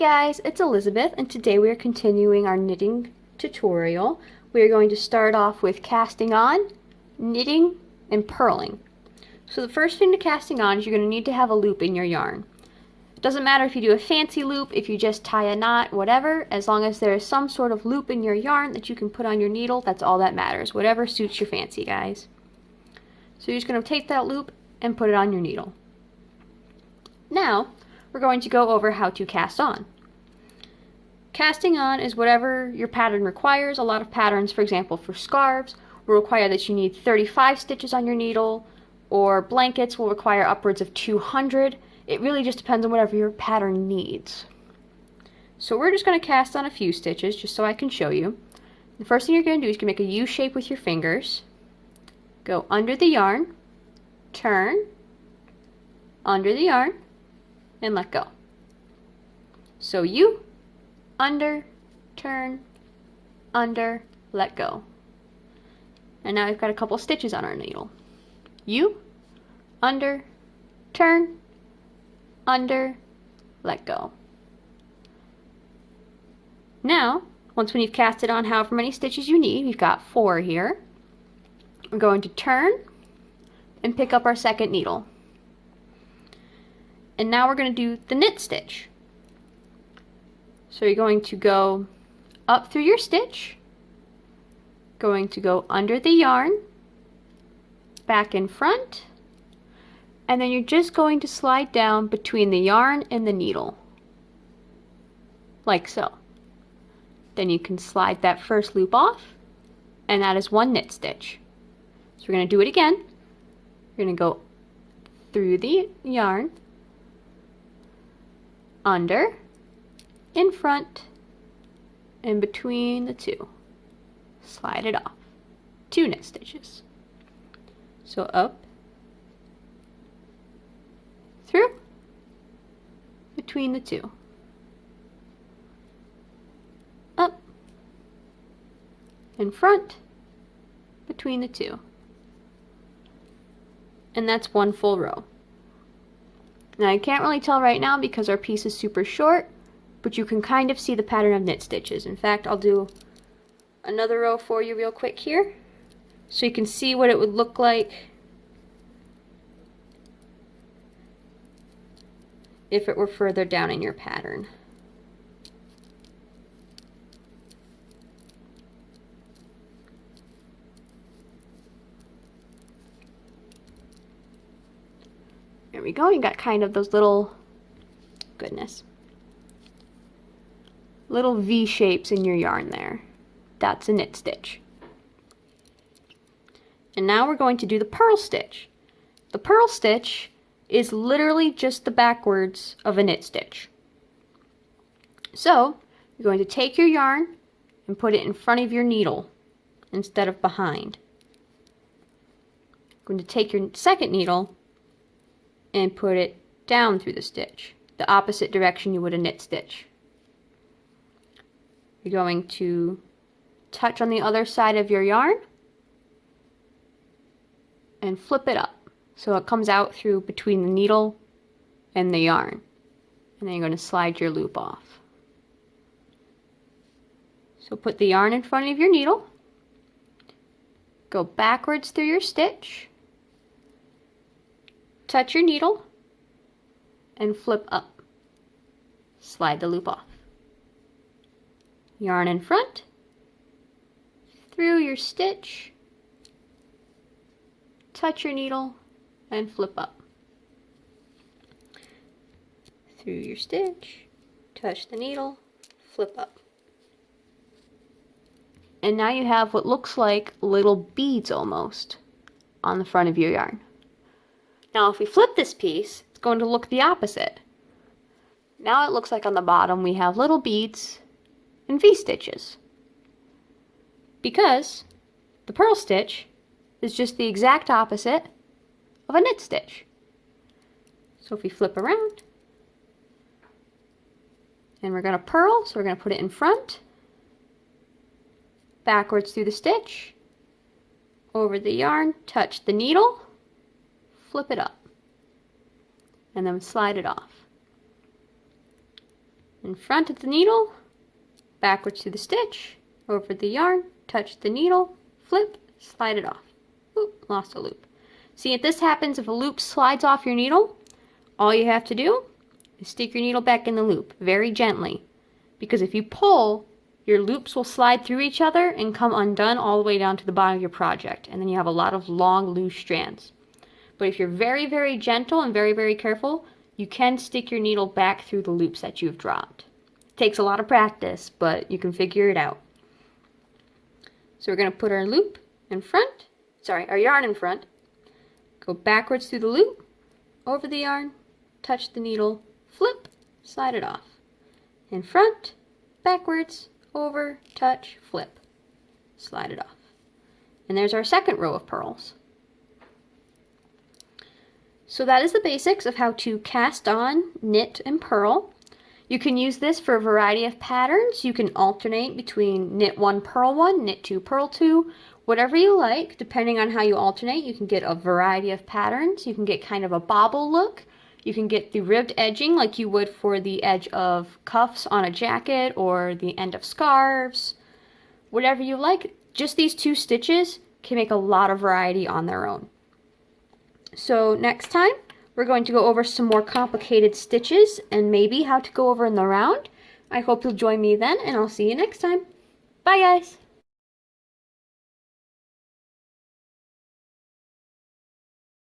guys, it's Elizabeth, and today we are continuing our knitting tutorial. We are going to start off with casting on, knitting, and purling. So the first thing to casting on is you're going to need to have a loop in your yarn. It doesn't matter if you do a fancy loop, if you just tie a knot, whatever, as long as there is some sort of loop in your yarn that you can put on your needle, that's all that matters. Whatever suits your fancy, guys. So you're just going to take that loop and put it on your needle. Now, we're going to go over how to cast on. Casting on is whatever your pattern requires. A lot of patterns, for example, for scarves, will require that you need 35 stitches on your needle, or blankets will require upwards of 200. It really just depends on whatever your pattern needs. So we're just going to cast on a few stitches, just so I can show you. The first thing you're going to do is you can make a U shape with your fingers. Go under the yarn, turn, under the yarn, and let go. So U, under, turn, under, let go. And now we've got a couple stitches on our needle. U, under, turn, under, let go. Now, when you've casted on however many stitches you need, we've got 4 here, we're going to turn and pick up our second needle. And now we're going to do the knit stitch. So you're going to go up through your stitch, going to go under the yarn, back in front, and then you're just going to slide down between the yarn and the needle, like so. Then you can slide that first loop off, and that is one knit stitch. So we're going to do it again. We're going to go through the yarn, under, in front, and between the two. Slide it off. 2 knit stitches. So up, through, between the two. Up, in front, between the two. And that's 1 full row. Now I can't really tell right now because our piece is super short, but you can kind of see the pattern of knit stitches. In fact, I'll do another row for you real quick here, so you can see what it would look like if it were further down in your pattern. There we go, you got kind of those little, little V shapes in your yarn there. That's a knit stitch. And now we're going to do the purl stitch. The purl stitch is literally just the backwards of a knit stitch. So, you're going to take your yarn and put it in front of your needle instead of behind. You're going to take your second needle and put it down through the stitch, the opposite direction you would a knit stitch. You're going to touch on the other side of your yarn and flip it up so it comes out through between the needle and the yarn. And then you're going to slide your loop off. So put the yarn in front of your needle, go backwards through your stitch, touch your needle, and flip up. Slide the loop off. Yarn in front, through your stitch, touch your needle, and flip up. Through your stitch, touch the needle, flip up. And now you have what looks like little beads almost on the front of your yarn. Now if we flip this piece, it's going to look the opposite. Now it looks like on the bottom we have little beads and V-stitches, because the purl stitch is just the exact opposite of a knit stitch. So if we flip around, and we're going to purl, so we're going to put it in front, backwards through the stitch, over the yarn, touch the needle, flip it up, and then slide it off. in front of the needle, backwards through the stitch, over the yarn, touch the needle, flip, slide it off. Oop, lost a loop. See, if this happens, if a loop slides off your needle, all you have to do is stick your needle back in the loop, very gently. Because if you pull, your loops will slide through each other and come undone all the way down to the bottom of your project. And then you have a lot of long, loose strands. But if you're very, very gentle and very, very careful, you can stick your needle back through the loops that you've dropped. It takes a lot of practice, but you can figure it out. So we're going to put our loop in front, our yarn in front, go backwards through the loop, over the yarn, touch the needle, flip, slide it off. In front, backwards, over, touch, flip, slide it off. And there's our second row of purls. So that is the basics of how to cast on, knit, and purl. You can use this for a variety of patterns. You can alternate between knit 1, purl 1, knit 2, purl 2, whatever you like. Depending on how you alternate, you can get a variety of patterns. You can get kind of a bobble look. You can get the ribbed edging like you would for the edge of cuffs on a jacket or the end of scarves. Whatever you like, just these 2 stitches can make a lot of variety on their own. So next time, we're going to go over some more complicated stitches and maybe how to go over in the round. I hope you'll join me then, and I'll see you next time. Bye, guys!